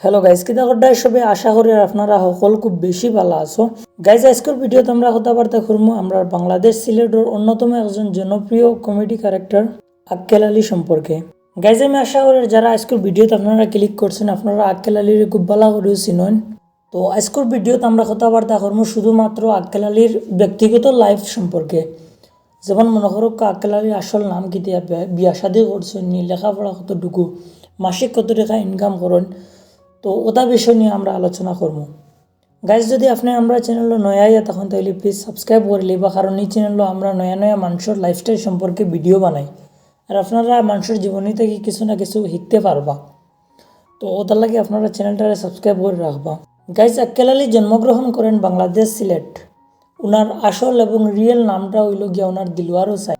Hello guys কিতা করতে সবে আশা করি আপনারা সকল খুব বেশি ভালো আছো গাইজ আজকের ভিডিওতে আমরা কথাবার্তা করবো আমরা বাংলাদেশ সিলেটের অন্যতম একজন জনপ্রিয় কমেডি ক্যারেক্টার আক্কেল আলী সম্পর্কে। গাইজ আমি আশা করি যারা আজকের ভিডিওতে আপনারা ক্লিক করছেন আপনারা আক্কেল আলীর খুব ভালো করে চিনেন। তো আজকের ভিডিওতে আমরা কথাবার্তা করবো শুধুমাত্র আক্কেল আলীর ব্যক্তিগত লাইফ সম্পর্কে। যেমন মনে করো আক্কেল আলীর আসল নাম কি বিয়া শাদি করছেন নি, লেখাপড়া কতটুকু, মাসিক কত টাকা ইনকাম করেন, তো ওটা বিষয় নিয়ে আমরা আলোচনা করব। গাইজ যদি আপনি আমরা চ্যানেল নয়া তখন তাহলে প্লিজ সাবস্ক্রাইব করে লিবা, কারণ এই চ্যানেল আমরা নয়া মানুষের লাইফস্টাইল সম্পর্কে ভিডিও বানাই আর আপনারা মানুষের জীবনী থেকে কিছু না কিছু শিখতে পারবা। তো ওটার লাগে আপনারা চ্যানেলটারে সাবস্ক্রাইব করে রাখবা। গাইজ আক্কেল আলী জন্মগ্রহণ করেন বাংলাদেশ সিলেট। ওনার আসল এবং রিয়েল নামটা হইল গিয়া ওনার দিলওয়ার হোসাইন।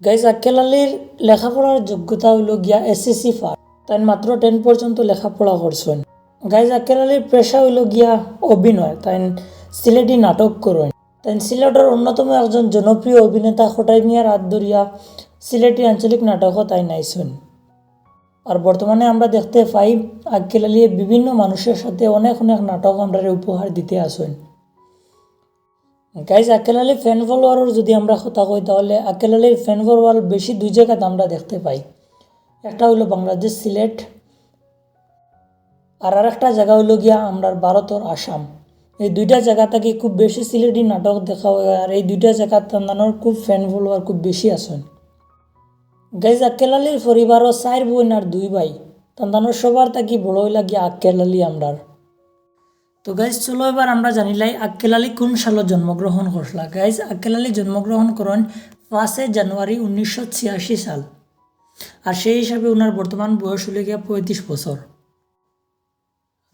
গাইজ আক্কেল আলীর লেখাপড়ার যোগ্যতা হইল গিয়া এসএসসি পাস, তাই মাত্র 10 পর্যন্ত লেখাপড়া করছেন। গাইজ আক্কেল আলীর পেশা হইল গিয়া অভিনয়, তাই সিলেটি নাটক করেন। তাই সিলেটের অন্যতম একজন জনপ্রিয় অভিনেতা খোটাই মিয়ার হাত ধরিয়া সিলেটি আঞ্চলিক নাটকও তাই নাইছেন। আর বর্তমানে আমরা দেখতে পাই আক্কেল আলী বিভিন্ন মানুষের সাথে অনেক নাটক আমরা উপহার দিতে আসেন। গাইজ আক্কেল আলী ফ্যান ফলোয়ারের যদি আমরা কথা কই তাহলে আক্কেল আলীর ফ্যান ফলোয়ার বেশি দুই জায়গাতে আমরা দেখতে পাই। একটা হইল বাংলাদেশ সিলেট আর একটা জায়গা হইল গিয়া আমরা ভারতের আসাম। এই দুইটা জায়গা থেকে খুব বেশি সিলেটি নাটক দেখা হয় আর এই দুইটা জায়গা তান্দানোর খুব ফ্যান ফলোয়ার খুব বেশি আসেন। গাইজ আক্কেল আলীর পরিবারও 4 বোন আর 2 ভাই, তান্দানোর সবার থাকি বড় হইলা গিয়া আক্কেল আলী আমরার। তো গাইজ চলো এবার আমরা জানিলাই আক্কেল আলী কোন সালে জন্মগ্রহণ করলা। গাইজ আক্কেল আলী জন্মগ্রহণ করেন 5 জানুয়ারি 1986 সাল আর সেই হিসাবে ওনার বর্তমান বয়স হইল গিয়া 35 বছর।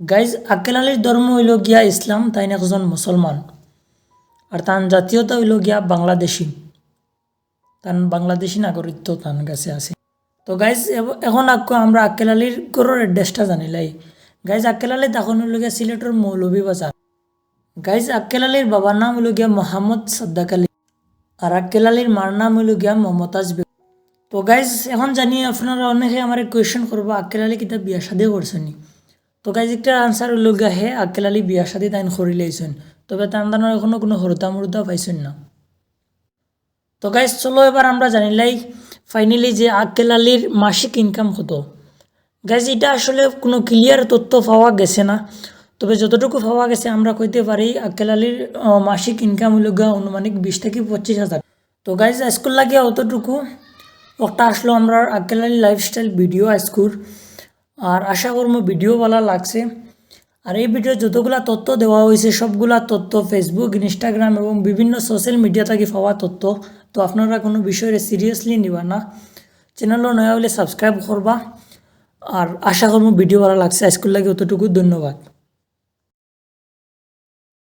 গাইজ আক্কেল আলীর ধর্ম হইল গিয়া ইসলাম, তাই একজন মুসলমান আর তার জাতীয়তা হইল গিয়া বাংলাদেশি, তার বাংলাদেশি নাগরিকত্ব তার কাছে আছে। তো গাইজ এখন আমরা আক্কেল আলীর ঘরের অ্যাড্রেসটা জানিলাই। গাইজ আক্কেল আলী তখন হইল গিয়া সিলেটের মৌলভী বাজার। গাইজ আক্কেল আলীর বাবার নাম হইল গিয়া মোহাম্মদ সাদ্দাক আলী আর আক্কেল আলীর মার নাম হইল গিয়া মমতাজ বেগম। তো গাইজ এখন জানি আপনারা অনেকে আমার কোয়েশ্চেন করবো আক্কেল আলী কিতা বিয়া শাদি করছেনি। তো গাইজ একটা আনসার হইল গিয়া হে আক্কেল আলী বিয়া শাদি তাইন করি লাইছেন, তবে তার এখনো কোনো হরতা মুরতা পাইছেন না। তো গাইজ চলো এবার আমরা জানিলাই ফাইনালি যে আক্কেল আলীর মাসিক ইনকাম কত। গাইজ এটা আসলে কোনো ক্লিয়ার তথ্য পাওয়া গেছে না, তবে যতটুকু পাওয়া গেছে আমরা কইতে পারি আক্কেল আলীর মাসিক ইনকাম হইল গিয়া অনুমানিক 20 থেকে 25,000। তো গাইজ আজকুর লাগিয়া অতটুকু একটা আসলো আমরা আক্কেল আলীর লাইফস্টাইল ভিডিও আজকুর। আর আশা করবো ভিডিও ভালো লাগছে। আর এই ভিডিও যতগুলা তথ্য দেওয়া হয়েছে সবগুলা তথ্য ফেসবুক, ইনস্টাগ্রাম এবং বিভিন্ন সোশ্যাল মিডিয়া থেকে পাওয়া তথ্য। তো আপনারা কোনো বিষয়ে সিরিয়াসলি নিবা না, চ্যানেলও নয়া হলে সাবস্ক্রাইব করবা। আর আশা করবো ভিডিও ভালো লাগছে। আজকের লাগে অতটুকু, ধন্যবাদ।